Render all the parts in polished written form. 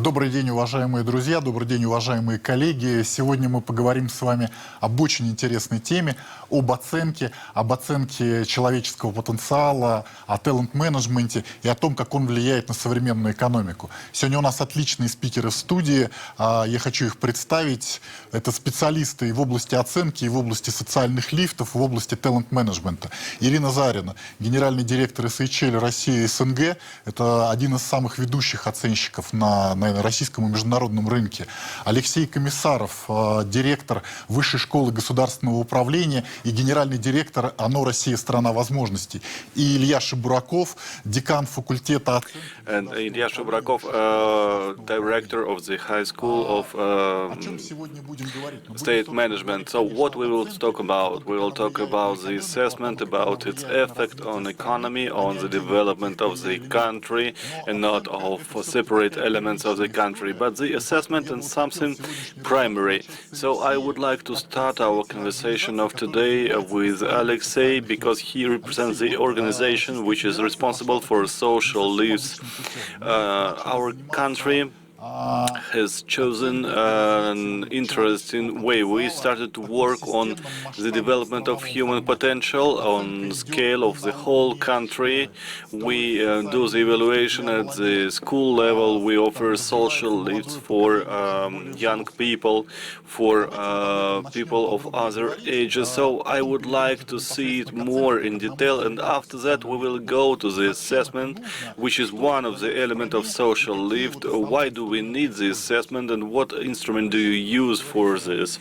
Добрый день, уважаемые друзья, добрый день, уважаемые коллеги. Сегодня мы поговорим с вами об очень интересной теме, об оценке человеческого потенциала, о талент-менеджменте и о том, как он влияет на современную экономику. Сегодня у нас отличные спикеры в студии. Я хочу их представить. Это специалисты и в области оценки, и в области социальных лифтов, и в области талент-менеджмента. Ирина Зарина, генеральный директор СХЛ России и СНГ. Это один из самых ведущих оценщиков на российском и международном рынке. Алексей Komissarov, директор Высшей школы государственного управления и генеральный директор ОНО «Россия. Страна возможностей». И Ilya Sheburakov, декан факультета оценки. And Ilya Sheburakov, director of the High School of State Management. So what we will talk about? We will talk about the assessment, about its effect on economy, on the development of the country, and not of separate elements of the country, but the assessment and something primary. So I would like to start our conversation of today with Alexey, because he represents the organization which is responsible for social lives. Our country has chosen an interesting way. We started to work on the development of human potential on scale of the whole country. We do the evaluation at the school level. We offer social lifts for young people, for people of other ages. So I would like to see it more in detail, and after that we will go to the assessment, which is one of the elements of social lift. Why do we need the assessment, and what instrument do you use for this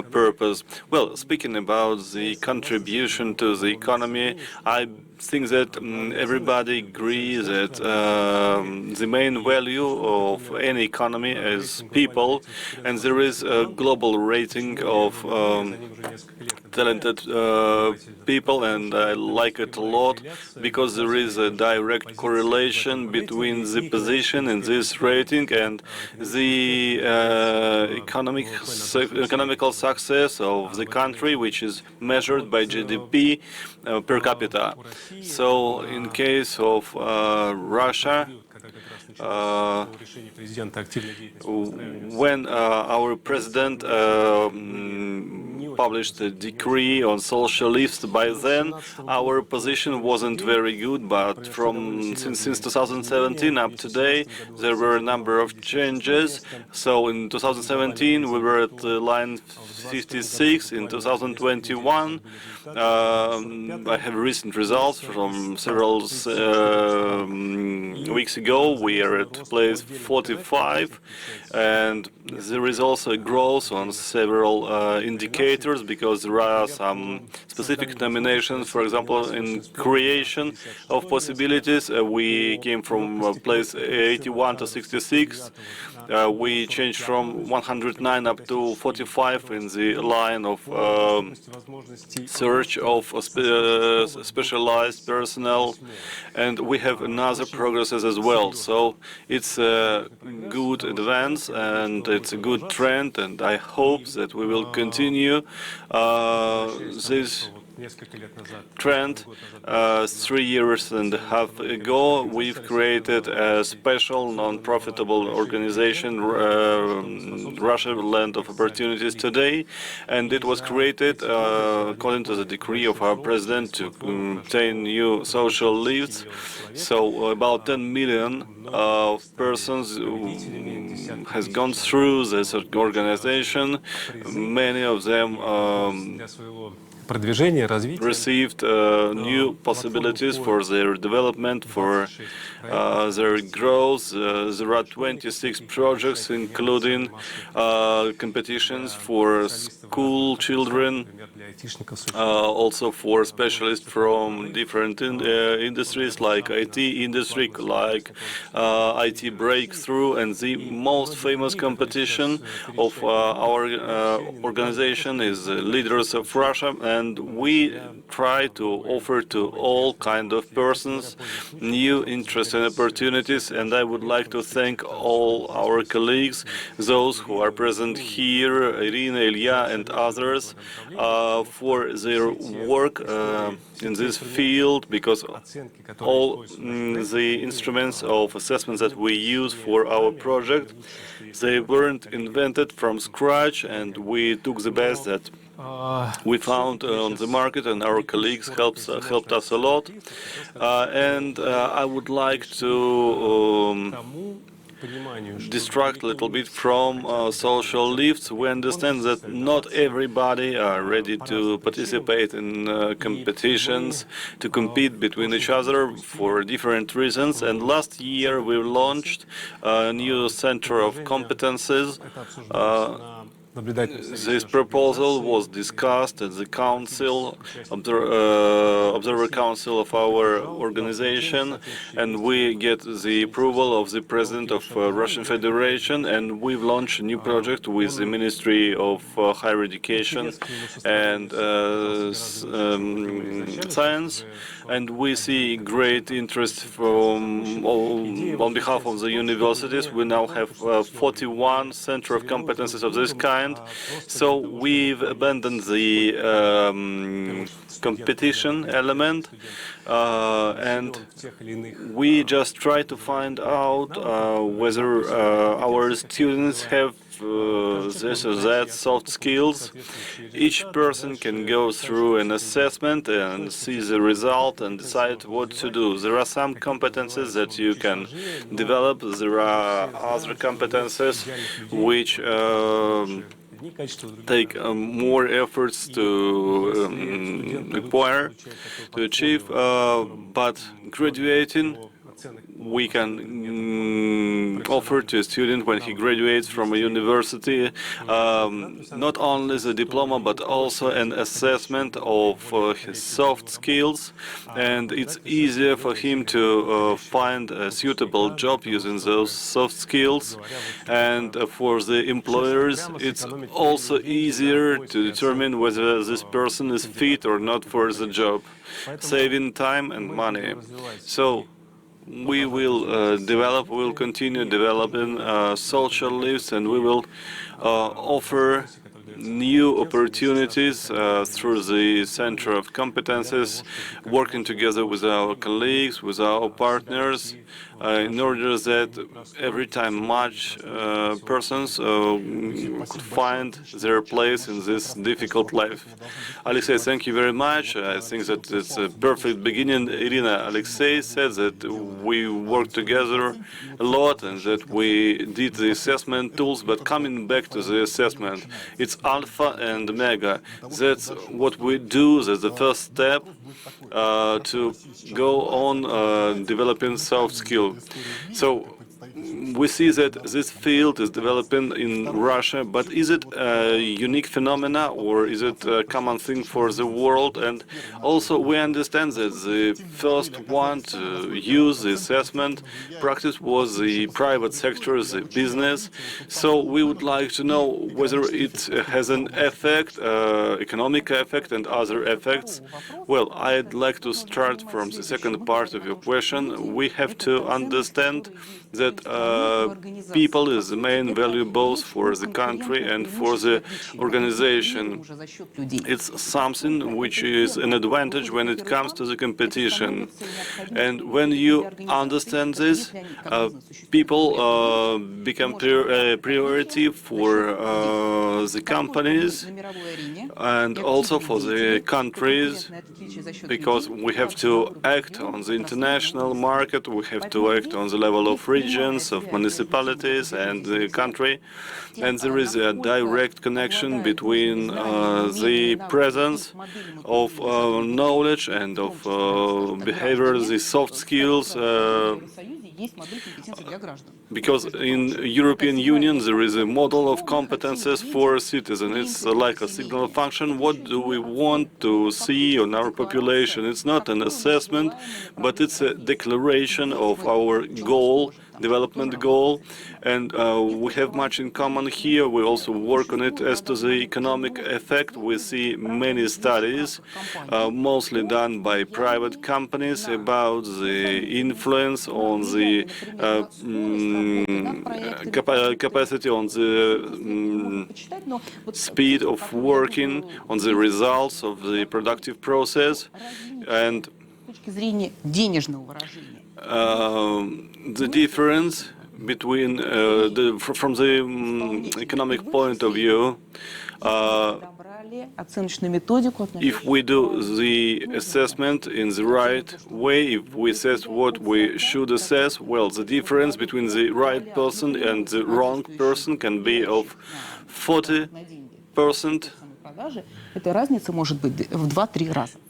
purpose? Well, speaking about the contribution to the economy, I think that everybody agrees that the main value of any economy is people, and there is a global rating of talented people, and I like it a lot because there is a direct correlation between the position in this rating and the economical success of the country, which is measured by GDP per capita. So in case of Russia, when our president published a decree on social lifts, by then our position wasn't very good, but since 2017 up to today there were a number of changes. So in 2017 we were at line 56. In 2021 I have recent results from several weeks ago. We are at place 45, and there is also a growth on several indicators, because there are some specific nominations. For example, in creation of possibilities, we came from place 81 to 66. We changed from 109 up to 45 in the line of search of specialized personnel, and we have another progresses as well. So it's a good advance and it's a good trend, and I hope that we will continue this trend. 3 years and a half ago, we've created a special non-profitable organization, Russia Land of Opportunities Today, and it was created according to the decree of our president to obtain new social lifts. So about 10 million persons has gone through this organization. Many of them received new possibilities for their development, for their growth. There are 26 projects, including competitions for school children, also for specialists from different industries like IT industry, like IT breakthrough, and the most famous competition of our organization is Leaders of Russia. and we try to offer to all kind of persons new interests and opportunities. And I would like to thank all our colleagues, those who are present here, Irina, Ilya, and others, for their work in this field, because all the instruments of assessments that we use for our project, they weren't invented from scratch, and we took the best that we found on the market, and our colleagues helped us a lot. And I would like to distract a little bit from social lifts. We understand that not everybody are ready to participate in competitions, to compete between each other for different reasons. And last year we launched a new center of competences. This proposal was discussed at the council, observer council of our organization, and we get the approval of the president of Russian Federation, and we've launched a new project with the Ministry of Higher Education and Science, and we see great interest from on behalf of the universities. We now have 41 center of competences of this kind. So we've abandoned the competition element, and we just try to find out whether our students have this or that soft skills. Each person can go through an assessment and see the result and decide what to do. There are some competences that you can develop. There are other competences which take more efforts to acquire, to achieve, but graduating we can offer to a student when he graduates from a university not only the diploma but also an assessment of his soft skills, and it's easier for him to find a suitable job using those soft skills, and for the employers it's also easier to determine whether this person is fit or not for the job, saving time and money. So we will continue developing social lists, and we will offer new opportunities through the Center of Competences, working together with our colleagues, with our partners, in order that every time much persons could find their place in this difficult life. Alexey, thank you very much. I think that it's a perfect beginning. Irina, Alexey said that we worked together a lot and that we did the assessment tools, but coming back to the assessment, it's alpha and omega. That's what we do. That's the first step to go on developing soft skills. So we see that this field is developing in Russia, but is it a unique phenomena or is it a common thing for the world? And also we understand that the first one to use the assessment practice was the private sector, the business. So we would like to know whether it has an effect, economic effect and other effects. Well, I'd like to start from the second part of your question. We have to understand that people is the main value both for the country and for the organization. It's something which is an advantage when it comes to the competition. And when you understand this, people become a priority for the companies and also for the countries, because we have to act on the international market, we have to act on the level of regions, of municipalities and the country, and there is a direct connection between the presence of knowledge and of behavior, the soft skills, because in European Union there is a model of competences for citizens. It's like a signal function. What do we want to see on our population? It's not an assessment, but it's a declaration of our goal development goal, and we have much in common here. We also work on it. As to the economic effect, we see many studies, mostly done by private companies, about the influence on the capacity, on the speed of working, on the results of the productive process, and the difference between from the economic point of view, if we do the assessment in the right way, if we assess what we should assess, well, the difference between the right person and the wrong person can be of 40%.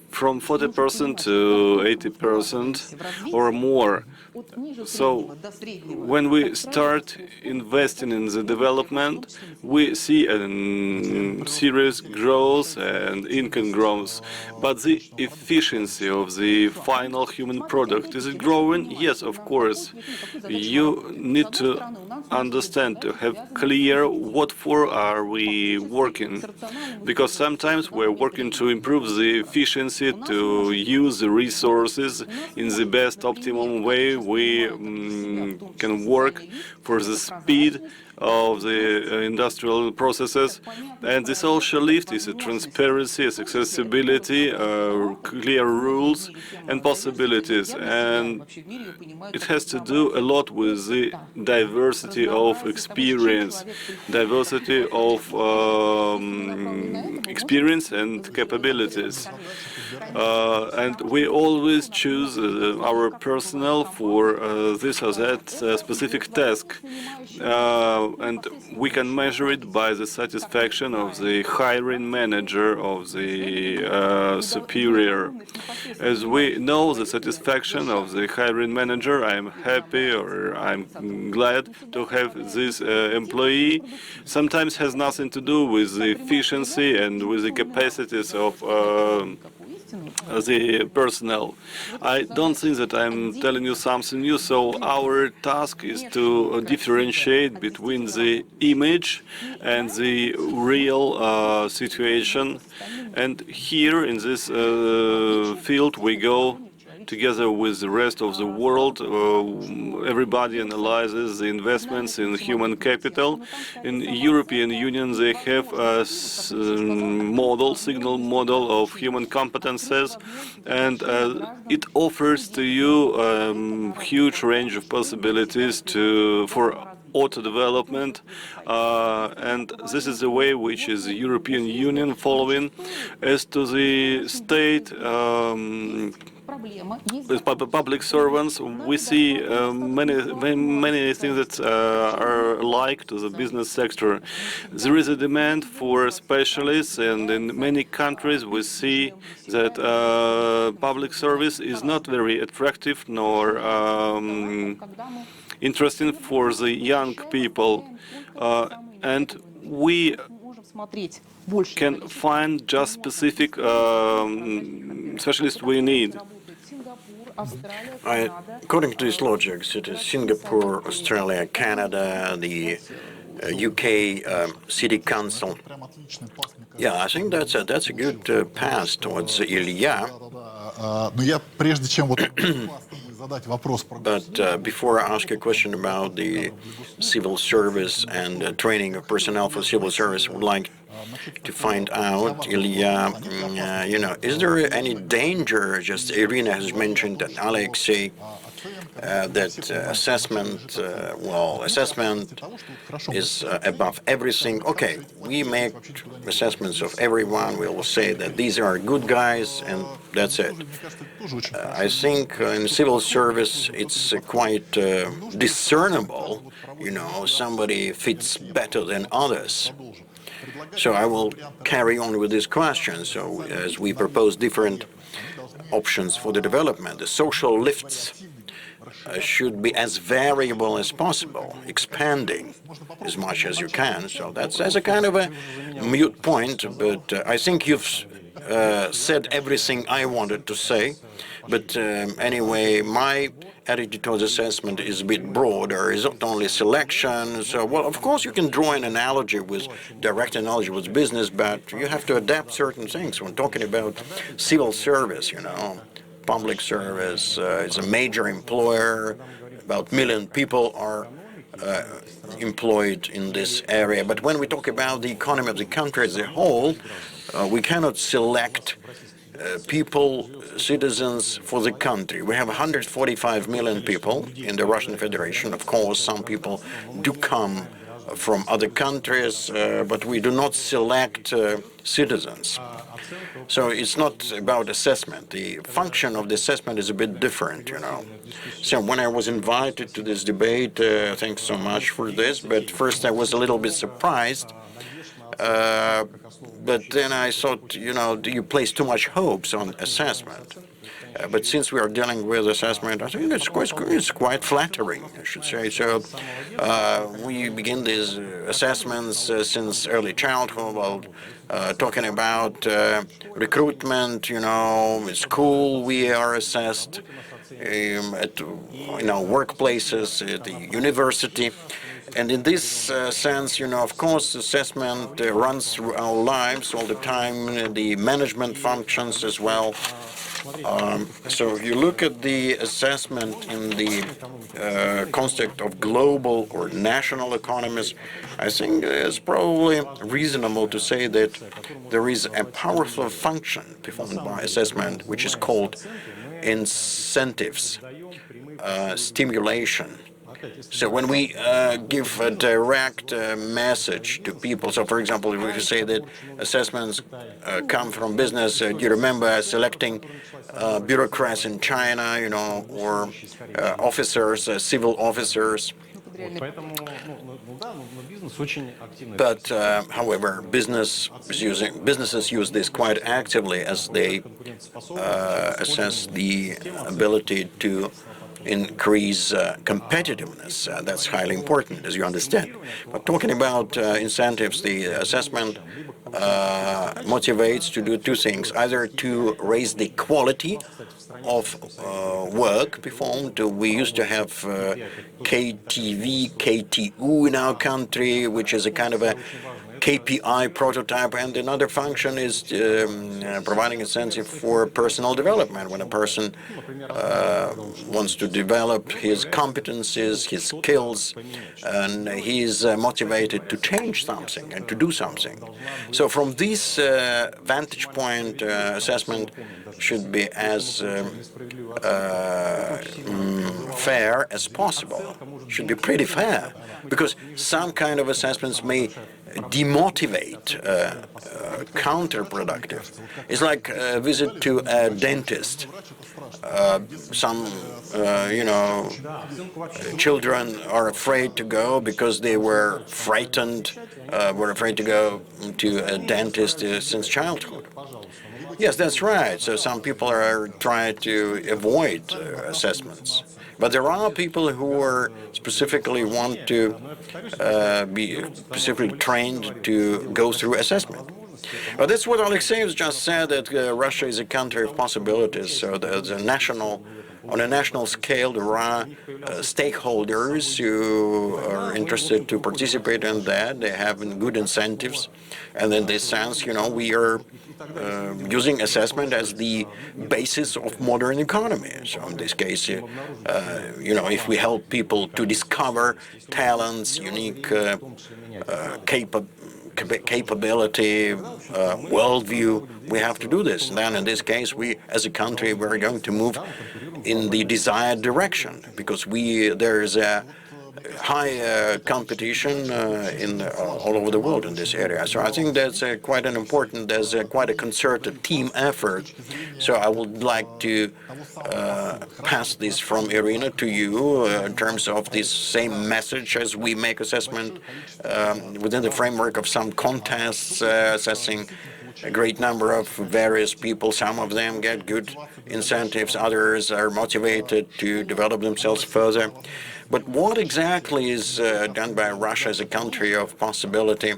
From 40% to 80% or more. So when we start investing in the development, we see a serious growth and income growth. But the efficiency of the final human product, is it growing? Yes, of course. You need to understand, to have clear what for are we working. Because sometimes we're working to improve the efficiency, to use the resources in the best optimum way. We can work for the speed of the industrial processes, and the social lift is a transparency, is accessibility, clear rules and possibilities, and it has to do a lot with the diversity of experience, diversity of experience and capabilities. And we always choose our personnel for this or that specific task. And we can measure it by the satisfaction of the hiring manager, of the superior. As we know the satisfaction of the hiring manager, I'm happy or I'm glad to have this employee. Sometimes has nothing to do with the efficiency and with the capacities of the personnel. I don't think that I'm telling you something new, so our task is to differentiate between the image and the real situation. And here in this field we go together with the rest of the world. Everybody analyzes the investments in human capital. In European Union, they have a signal model of human competences, and it offers to you a huge range of possibilities for auto development, and this is the way which is the European Union following. As to the state, with public servants, we see many things that are alike to the business sector. There is a demand for specialists, and in many countries we see that public service is not very attractive nor interesting for the young people, and we can find just specific specialists we need. According to these logics, it is Singapore, Australia, Canada, the UK City Council. Yeah, I think that's a good path towards Ilya. But before I ask a question about the civil service and training of personnel for civil service, I would like to find out, Ilya, is there any danger? Just Irina has mentioned that Alexey, that assessment is above everything. Okay, we make assessments of everyone. We will say that these are good guys, and that's it. I think in civil service it's quite discernible. Somebody fits better than others. So I will carry on with this question. So as we propose different options for the development, the social lifts should be as variable as possible, expanding as much as you can. So that's a kind of a mute point, but I think you've said everything I wanted to say, but anyway, my attitude towards assessment is a bit broader. It's not only selection. So, well, of course, you can draw an analogy with direct analogy with business, but you have to adapt certain things. When talking about civil service, public service is a major employer. About 1 million people are employed in this area. But when we talk about the economy of the country as a whole, we cannot select people, citizens for the country. We have 145 million people in the Russian Federation. Of course, some people do come from other countries, but we do not select citizens. So it's not about assessment. The function of the assessment is a bit different, So when I was invited to this debate, thanks so much for this, but first I was a little bit surprised. But then I thought, do you place too much hopes on assessment? But since we are dealing with assessment, I think it's quite flattering, I should say. So we begin these assessments since early childhood, while talking about recruitment, at school we are assessed, at workplaces, at the university. And in this sense, of course, assessment runs through our lives all the time, the management functions as well. So if you look at the assessment in the context of global or national economies, I think it's probably reasonable to say that there is a powerful function performed by assessment, which is called incentives, stimulation. So when we give a direct message to people, so for example, if we say that assessments come from business, do you remember selecting bureaucrats in China, or officers, civil officers? But, however, businesses use this quite actively as they assess the ability to increase competitiveness. That's highly important, as you understand. But talking about incentives, the assessment motivates to do two things: either to raise the quality of work performed. We used to have KTV, KTU in our country, which is a kind of a KPI prototype, and another function is providing incentive for personal development. When a person wants to develop his competencies, his skills, and he's motivated to change something and to do something. So from this vantage point, assessment should be as fair as possible. Should be pretty fair, because some kind of assessments may demotivate, counterproductive. It's like a visit to a dentist. Some, children are afraid to go because they were frightened, were afraid to go to a dentist since childhood. Yes, that's right. So some people are trying to avoid assessments. But there are people who are specifically want to be specifically trained to go through assessment. But that's what Alexey has just said, that Russia is a country of possibilities. So there's on a national scale, there are stakeholders who are interested to participate in that. They have good incentives. And in this sense, we are using assessment as the basis of modern economy. So in this case, if we help people to discover talents, unique capability, worldview, we have to do this. And then in this case, we, as a country, we're going to move in the desired direction, because there is a high competition all over the world in this area. So I think that's quite an important, there's quite a concerted team effort. So I would like to pass this from Irina to you in terms of this same message as we make assessment within the framework of some contests, assessing a great number of various people. Some of them get good incentives, others are motivated to develop themselves further. But what exactly is done by Russia as a country of possibility?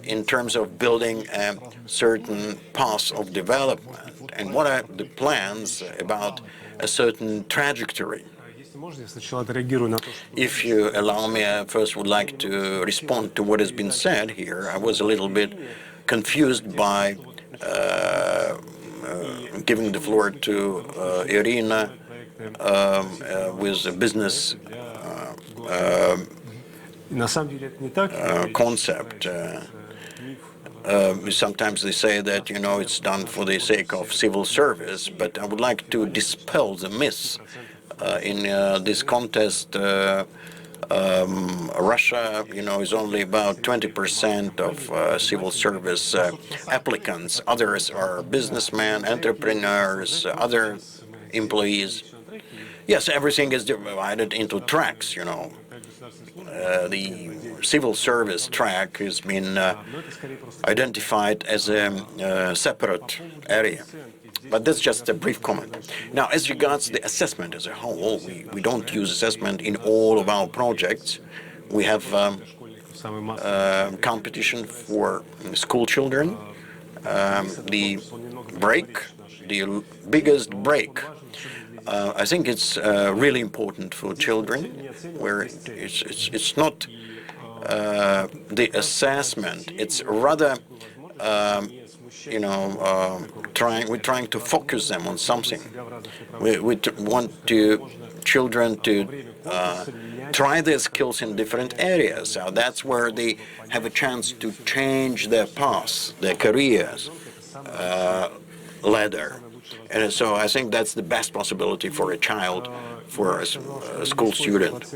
in terms of building a certain path of development, and what are the plans about a certain trajectory. If you allow me, I first would like to respond to what has been said here. I was a little bit confused by giving the floor to Irina with the business concept. Sometimes they say that, it's done for the sake of civil service, but I would like to dispel the myth. In this contest, Russia, is only about 20% of civil service applicants. Others are businessmen, entrepreneurs, other employees. Yes, everything is divided into tracks, The civil service track has been identified as a separate area. But that's just a brief comment. Now, as regards the assessment as a whole, we don't use assessment in all of our projects. We have competition for school children. The biggest break, I think it's really important for children, where it's not the assessment, it's rather we're trying to focus them on something. We want children to try their skills in different areas. So that's where they have a chance to change their paths, their careers, ladder. And so I think that's the best possibility for a child, for a school student.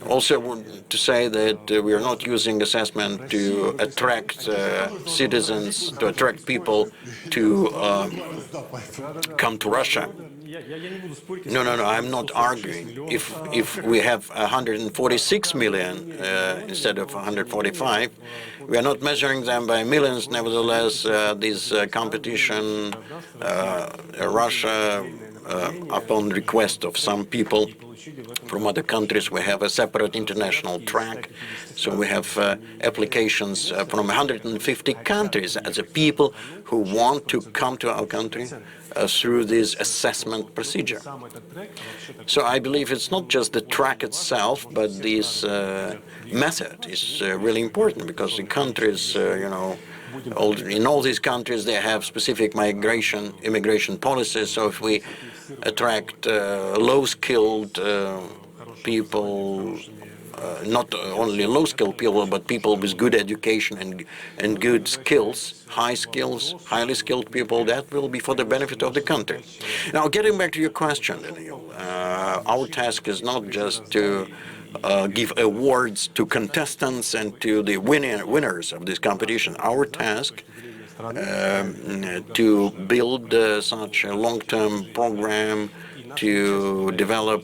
Also, I want to say that we are not using assessment to attract citizens, to attract people to come to Russia. No, I'm not arguing. If we have 146 million instead of 145, we are not measuring them by millions. Nevertheless, this competition, Russia, upon request of some people from other countries, we have a separate international track. So we have applications from 150 countries as a people who want to come to our country through this assessment procedure. So I believe it's not just the track itself, but this method is really important, because the countries, in all these countries, they have specific immigration policies. So if we attract low-skilled people, not only low-skilled people, but people with good education and good skills, highly skilled people, that will be for the benefit of the country. Now, getting back to your question, Daniel, our task is not just to give awards to contestants and to the winners of this competition. Our task to build such a long-term program to develop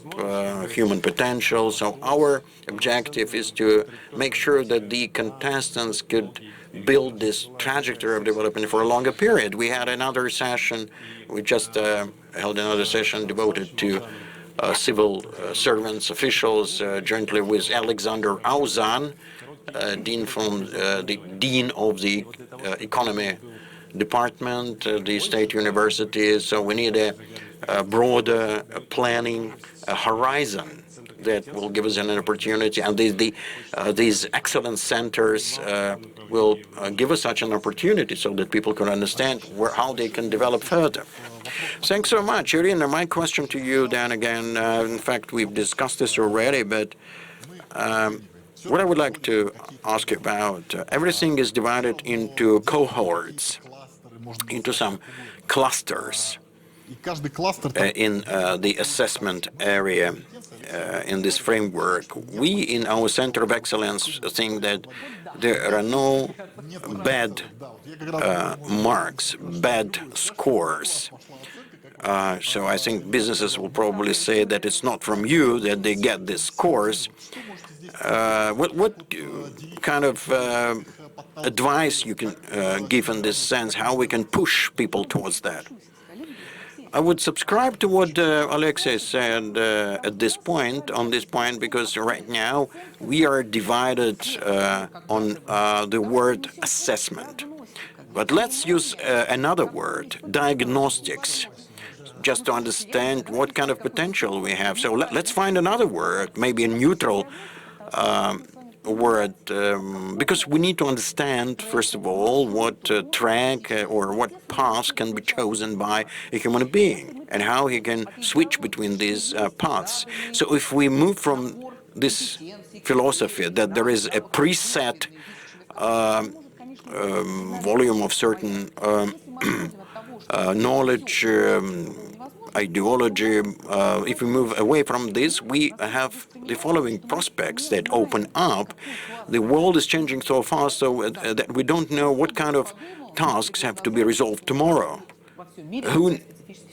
human potential. So our objective is to make sure that the contestants could build this trajectory of development for a longer period. We had another session, we just held another session devoted to civil servants, officials, jointly with Alexander Auzan, Dean of the Economy Department, the State University. So we need a broader planning horizon that will give us an opportunity, and these excellence centers will give us such an opportunity so that people can understand how they can develop further. Thanks so much. Irina, my question to you then again, in fact, we've discussed this already, but what I would like to ask you about, everything is divided into cohorts, into some clusters in the assessment area. In this framework, we in our Center of Excellence think that there are no bad marks, bad scores. So I think businesses will probably say that it's not from you that they get these scores. What kind of advice you can give in this sense, how we can push people towards that? I would subscribe to what Alexey said at this point, on this point, because right now we are divided on the word assessment. But let's use another word, diagnostics, just to understand what kind of potential we have. So let's find another word, maybe a neutral word, because we need to understand, first of all, what track or what path can be chosen by a human being and how he can switch between these paths. So if we move from this philosophy that there is a preset volume of certain knowledge, ideology, if we move away from this, we have the following prospects that open up. The world is changing so fast so that we don't know what kind of tasks have to be resolved tomorrow. Who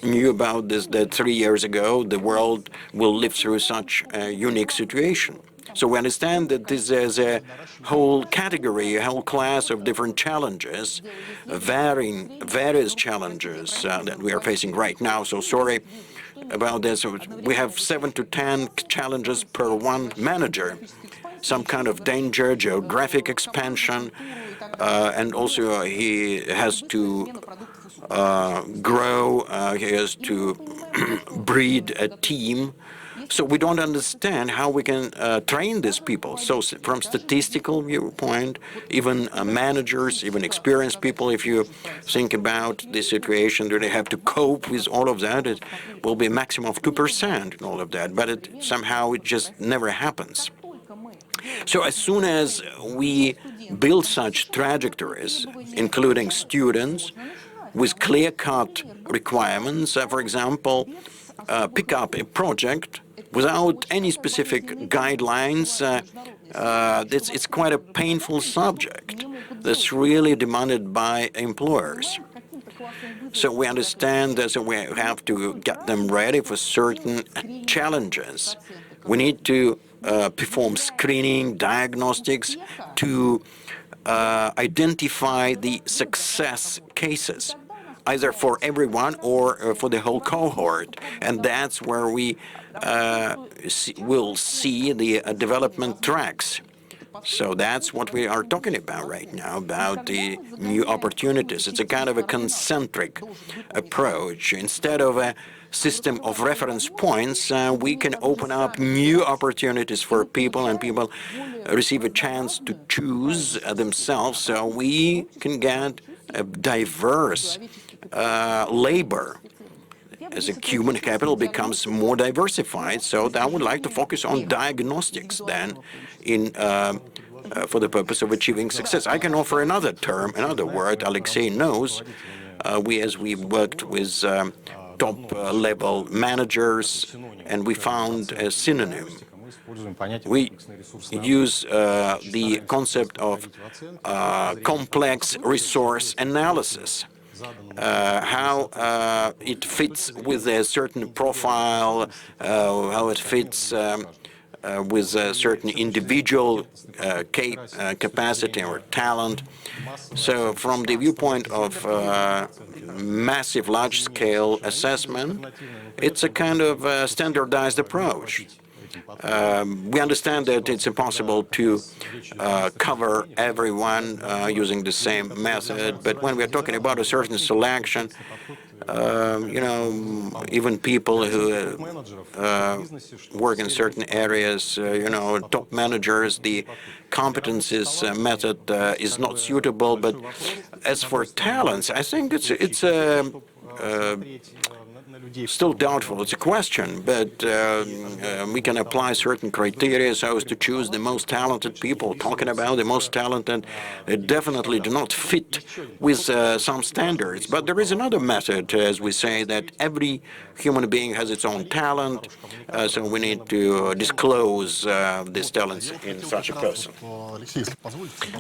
knew about this, that 3 years ago the world will live through such a unique situation? So we understand that this is a whole category, a whole class of different challenges, various challenges that we are facing right now. So sorry about this. We have 7 to 10 challenges per one manager. Some kind of danger, geographic expansion, and also he has to grow, he has to breed a team. So we don't understand how we can train these people. So from statistical viewpoint, even managers, even experienced people, if you think about the situation, do they have to cope with all of that? It will be a maximum of 2% in all of that, but somehow it just never happens. So as soon as we build such trajectories, including students, with clear-cut requirements, for example, pick up a project without any specific guidelines, it's quite a painful subject that's really demanded by employers. So we understand that we have to get them ready for certain challenges. We need to perform screening, diagnostics to identify the success cases, either for everyone or for the whole cohort. And that's where we will see the development tracks. So that's what we are talking about right now, about the new opportunities. It's a kind of a concentric approach. Instead of a system of reference points, we can open up new opportunities for people, and people receive a chance to choose themselves. So we can get a diverse labor. As a human capital becomes more diversified, so I would like to focus on diagnostics then for the purpose of achieving success. I can offer another term, another word. Alexey knows, as we worked with top-level managers, and we found a synonym. We use the concept of complex resource analysis. How it fits with a certain profile, how it fits with a certain individual capacity or talent. So from the viewpoint of massive, large-scale assessment, it's a kind of standardized approach. We understand that it's impossible to cover everyone using the same method, but when we're talking about a certain selection, even people who work in certain areas, top managers, the competences method is not suitable. But as for talents, I think it's still doubtful. It's a question, but we can apply certain criteria so as to choose the most talented people. Talking about the most talented, definitely do not fit with some standards. But there is another method, as we say, that every human being has its own talent, so we need to disclose these talents in such a person.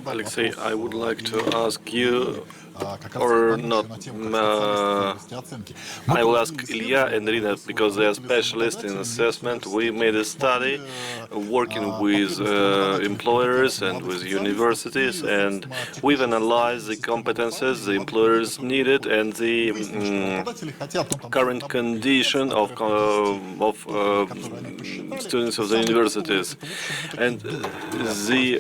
Alexey, I would like to ask you or not. I will ask Ilya and Irina because they are specialists in assessment. We made a study working with employers and with universities, and we've analyzed the competences the employers needed and the current condition of students of the universities. And the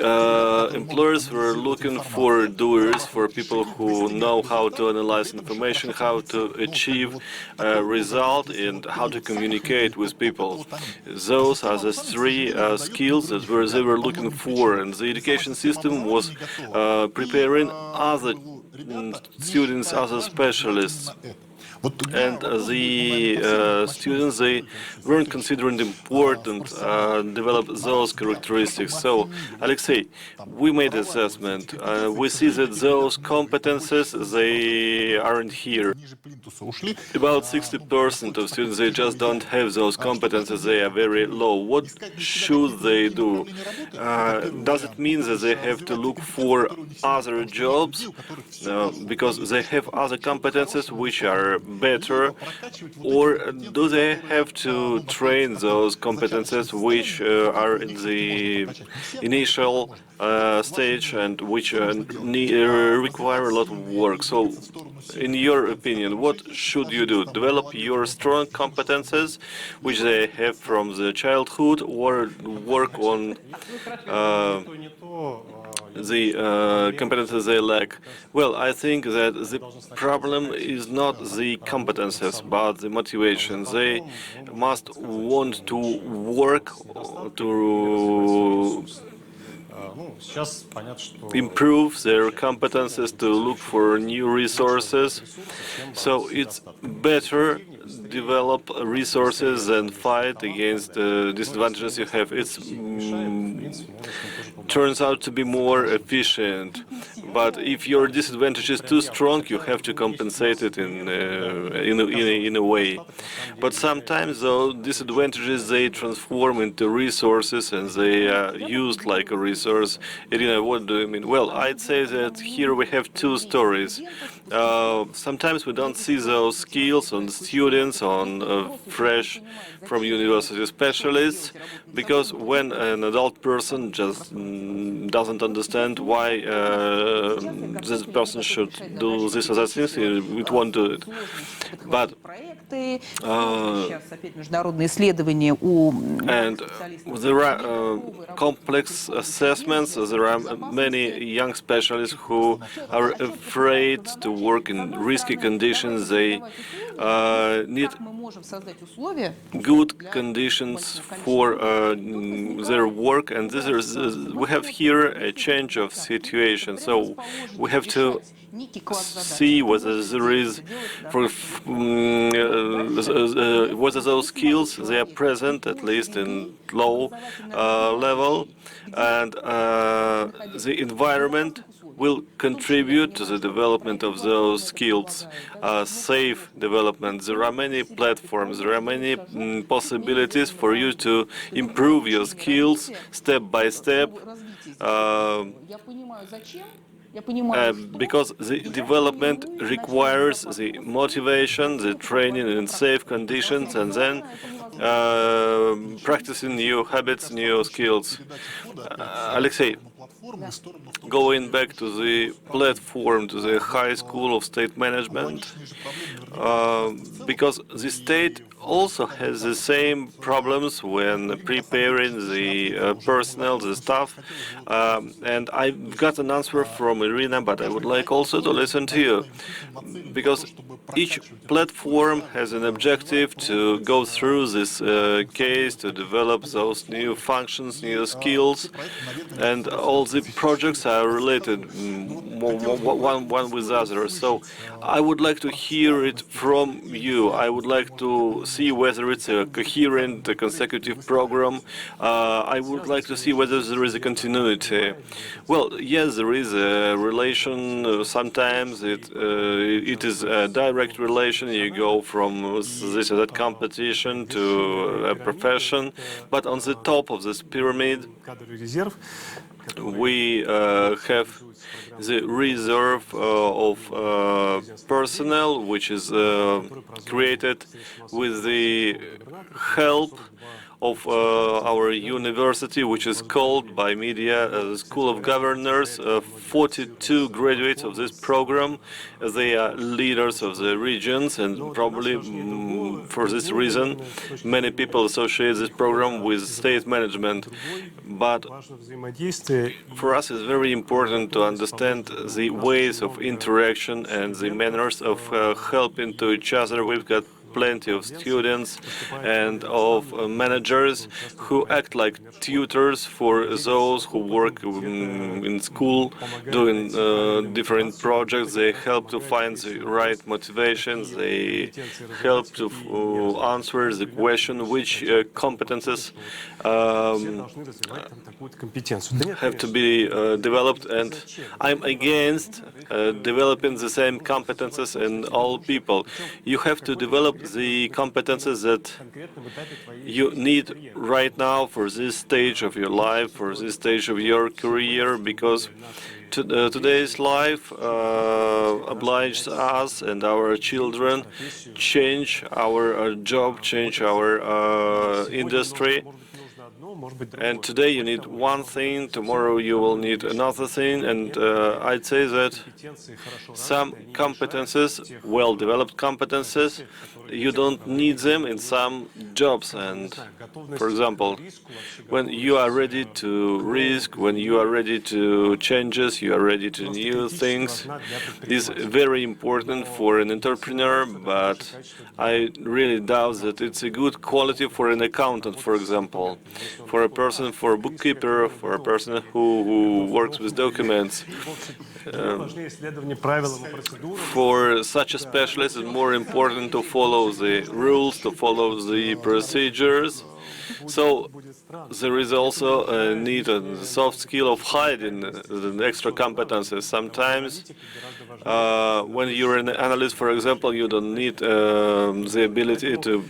employers were looking for doers, for people who know how to analyze information, how to achieve a result, and how to communicate with people. Those are the three skills that they were looking for, and the education system was preparing other students, other specialists. And the students, they weren't considering important develop those characteristics. So, Alexey, we made assessment. We see that those competences, they aren't here. About 60% of students, they just don't have those competences. They are very low. What should they do? Does it mean that they have to look for other jobs because they have other competences which are better, or do they have to train those competences which are in the initial stage and which require a lot of work? So, in your opinion, what should you do? Develop your strong competences which they have from the childhood, or work on the competences they lack? Well, I think that the problem is not the competences, but the motivation. They must want to work to improve their competences, to look for new resources. So it's better develop resources than fight against the disadvantages you have. It turns out to be more efficient. But if your disadvantage is too strong, you have to compensate it in a way. But sometimes those disadvantages, they transform into resources and they are used like a resource. Irina, what do you mean? Well, I'd say that here we have two stories. Sometimes we don't see those skills on students, on fresh from university specialists, because when an adult person just doesn't understand why this person should do this or that thing, it won't do it. But and there are complex assessments. There are many young specialists who are afraid to work in risky conditions. They need good conditions for their work, and this is we have here a change of situation. So we have to see whether there is, whether those skills they are present at least in low level, and the environment will contribute to the development of those skills, safe development. There are many platforms, there are many possibilities for you to improve your skills step by step. Because the development requires the motivation, the training in safe conditions, and then practicing new habits, new skills. Alexey, going back to the platform, to the high school of state management, because the state also has the same problems when preparing the personnel, the staff, and I got an answer from Irina, but I would like also to listen to you, because each platform has an objective to go through this case, to develop those new functions, new skills, and all the projects are related one with the other. So I would like to hear it from you. I would like to see whether it's a coherent, consecutive program. I would like to see whether there is a continuity. Well, yes, there is a relation. Sometimes it is a direct relation. You go from this or that competition to a profession. But on the top of this pyramid, we have the reserve of personnel, which is created with the help of our university, which is called by media School of Governors. 42 graduates of this program. They are leaders of the regions, and probably for this reason, many people associate this program with state management. But for us, it's very important to understand the ways of interaction and the manners of helping to each other. We've got plenty of students and of managers who act like tutors for those who work in school doing different projects. They help to find the right motivations. They help to answer the question which competences have to be developed, and I'm against developing the same competences in all people. You have to develop the competences that you need right now for this stage of your life, for this stage of your career, because today's life obliges us and our children change our job, change our industry. And today you need one thing, tomorrow you will need another thing, and I'd say that some competences, well-developed competences, you don't need them in some jobs. And for example, when you are ready to risk, when you are ready to changes, you are ready to new things, is very important for an entrepreneur, but I really doubt that it's a good quality for an accountant, for example, for a person, for a bookkeeper, for a person who works with documents. For such a specialist, it's more important to follow the rules, to follow the procedures. So there is also a need, a soft skill of hiding the extra competences. Sometimes when you're an analyst, for example, you don't need the ability to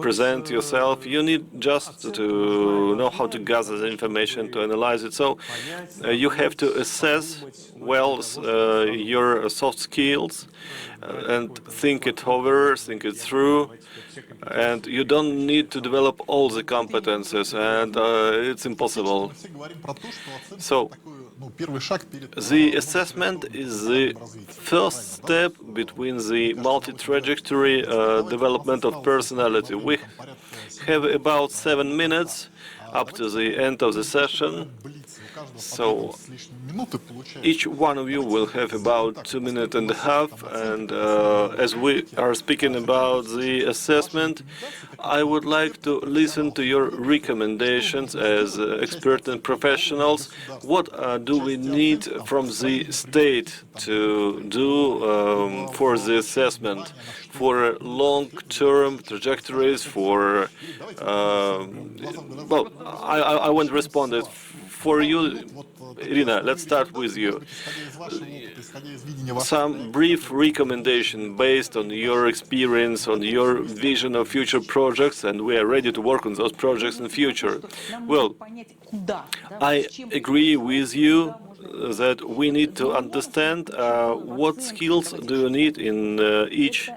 present yourself. You need just to know how to gather the information, to analyze it. So you have to assess well your soft skills and think it over, think it through. And you don't need to develop all the competences, and it's impossible. So the assessment is the first step between the multi-trajectory development of personality. We have about 7 minutes up to the end of the session. So each one of you will have about 2.5 minutes, and as we are speaking about the assessment, I would like to listen to your recommendations as experts and professionals. What do we need from the state to do for the assessment, for long-term trajectories, for well, I won't respond it. For you, Irina, let's start with you. Some brief recommendation based on your experience, on your vision of future projects, and we are ready to work on those projects in the future. Well, I agree with you that we need to understand what skills do you need in each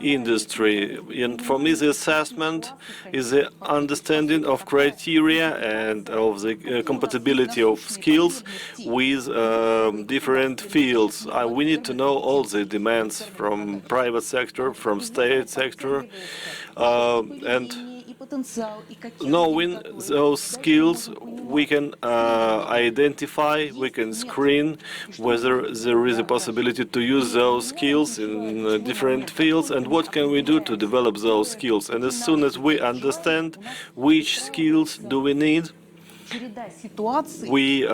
industry. And for me, the assessment is the understanding of criteria and of the compatibility of skills with different fields. We need to know all the demands from private sector, from state sector, and knowing those skills, we can identify, we can screen whether there is a possibility to use those skills in different fields, and what can we do to develop those skills. And as soon as we understand which skills do we need, we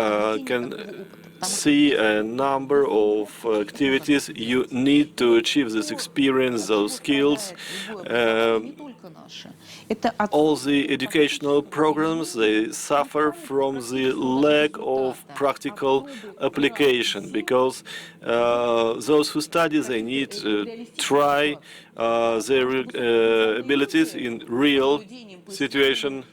can see a number of activities you need to achieve this experience, those skills. All the educational programs, they suffer from the lack of practical application, because those who study, they need to try their abilities in real situation.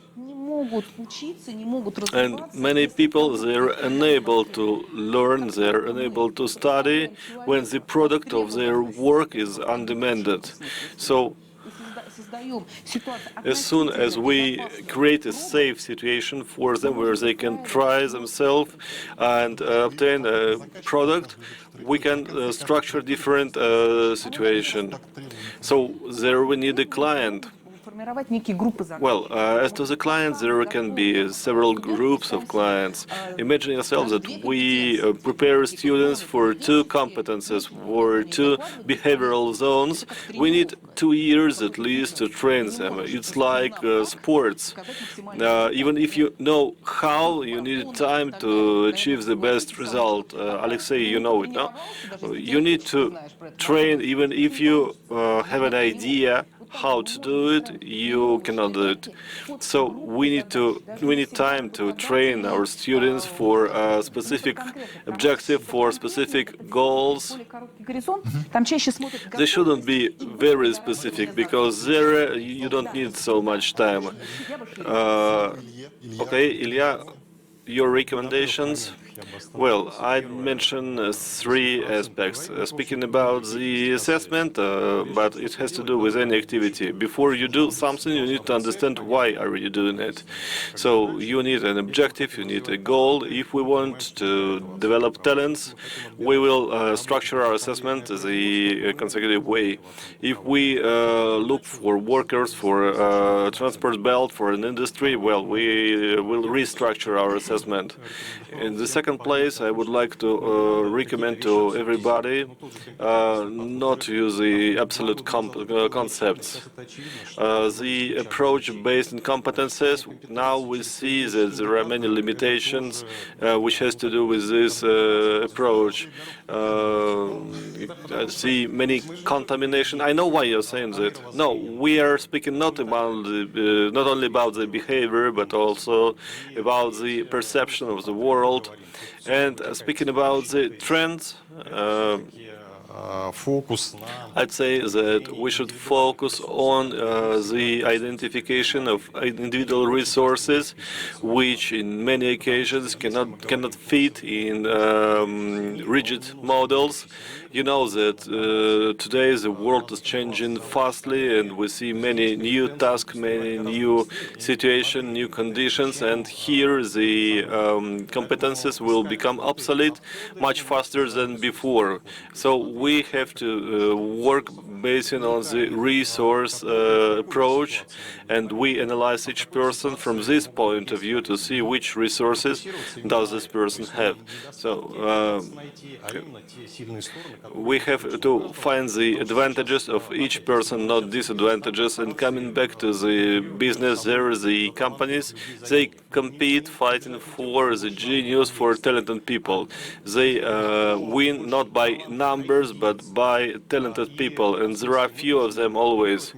And many people, they're unable to learn, they're unable to study when the product of their work is undemanded. So as soon as we create a safe situation for them where they can try themselves and obtain a product, we can structure different situation. So there we need a client. Well, as to the clients, there can be several groups of clients. Imagine yourself that we prepare students for 2 competences or 2 behavioral zones. We need 2 years at least to train them. It's like sports. Even if you know how, you need time to achieve the best result. Alexey, you know it, no? You need to train even if you have an idea how to do it, you cannot do it. So we need time to train our students for a specific objective, for specific goals. They shouldn't be very specific because there you don't need so much time. Okay, Ilya, your recommendations? Well, I'd mention 3 aspects. Speaking about the assessment, but it has to do with any activity. Before you do something, you need to understand why are you doing it. So you need an objective, you need a goal. If we want to develop talents, we will structure our assessment the consecutive way. If we look for workers for a transport belt, for an industry, well, we will restructure our assessment. In the second place, I would like to recommend to everybody not to use the absolute concepts. The approach based on competences, now we see that there are many limitations which has to do with this approach. I see many contamination. I know why you're saying that. No, we are speaking not only about the behavior, but also about the perception of the world. And speaking about the trends, I'd say that we should focus on the identification of individual resources, which in many occasions cannot fit in rigid models. You know that today the world is changing fastly, and we see many new tasks, many new situations, new conditions, and here the competences will become obsolete much faster than before. So we have to work based on the resource approach, and we analyze each person from this point of view to see which resources does this person have. So we have to find the advantages of each person, not disadvantages. And coming back to the business, there are the companies, they compete fighting for the genius, for talented people. They win not by numbers, but by talented people, and there are few of them always.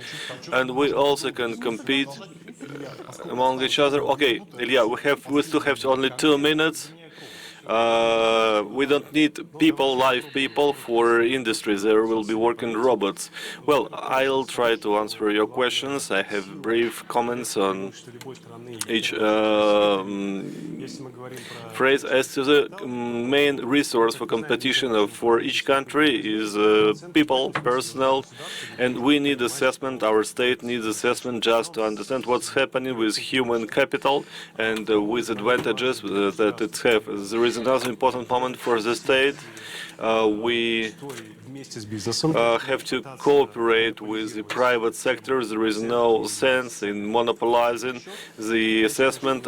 And we also can compete among each other. Okay, Ilya, we still have only 2 minutes. We don't need people, live people, for industries. There will be working robots. Well, I'll try to answer your questions. I have brief comments on each phrase. As to the main resource for competition for each country is people, personnel, and we need assessment. Our state needs assessment just to understand what's happening with human capital and with advantages that it has. There is another important moment for the state. We have to cooperate with the private sector. There is no sense in monopolizing the assessment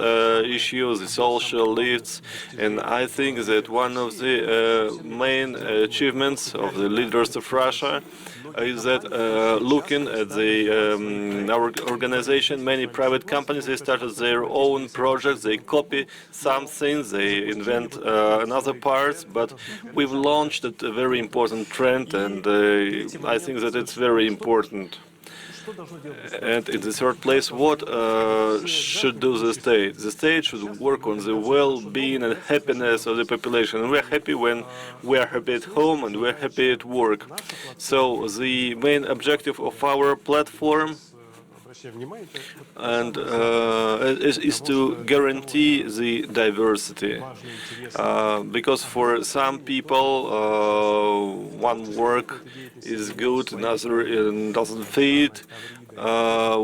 issues, the social lifts, and I think that one of the main achievements of the leaders of Russia is that looking at our organization, many private companies, they started their own projects, they copy something, they invent another parts, but we've launched a very important trend, and I think that it's very important. And in the third place, what should do the state? The state should work on the well-being and happiness of the population. We're happy when we are happy at home and we're happy at work. So the main objective of our platform and is to guarantee the diversity. Because for some people, one work is good, another doesn't fit.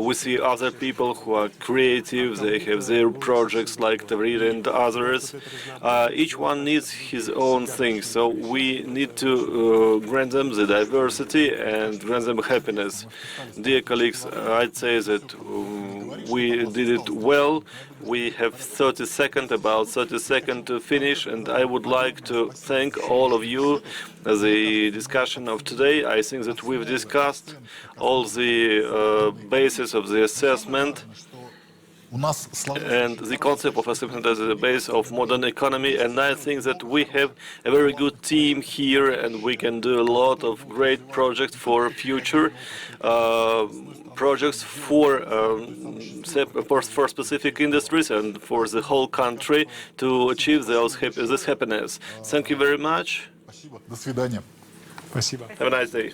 We see other people who are creative, they have their projects like Zarina and others. Each one needs his own thing, so we need to grant them the diversity and grant them happiness. Dear colleagues, I'd say that we did it well. We have 30 seconds, about 30 seconds to finish, and I would like to thank all of you. The discussion of today, I think that we've discussed all the basis of the assessment and the concept of assessment as the base of modern economy, and I think that we have a very good team here and we can do a lot of great projects for future projects for specific industries and for the whole country to achieve this happiness. Thank you very much. До свидания. Have a nice day.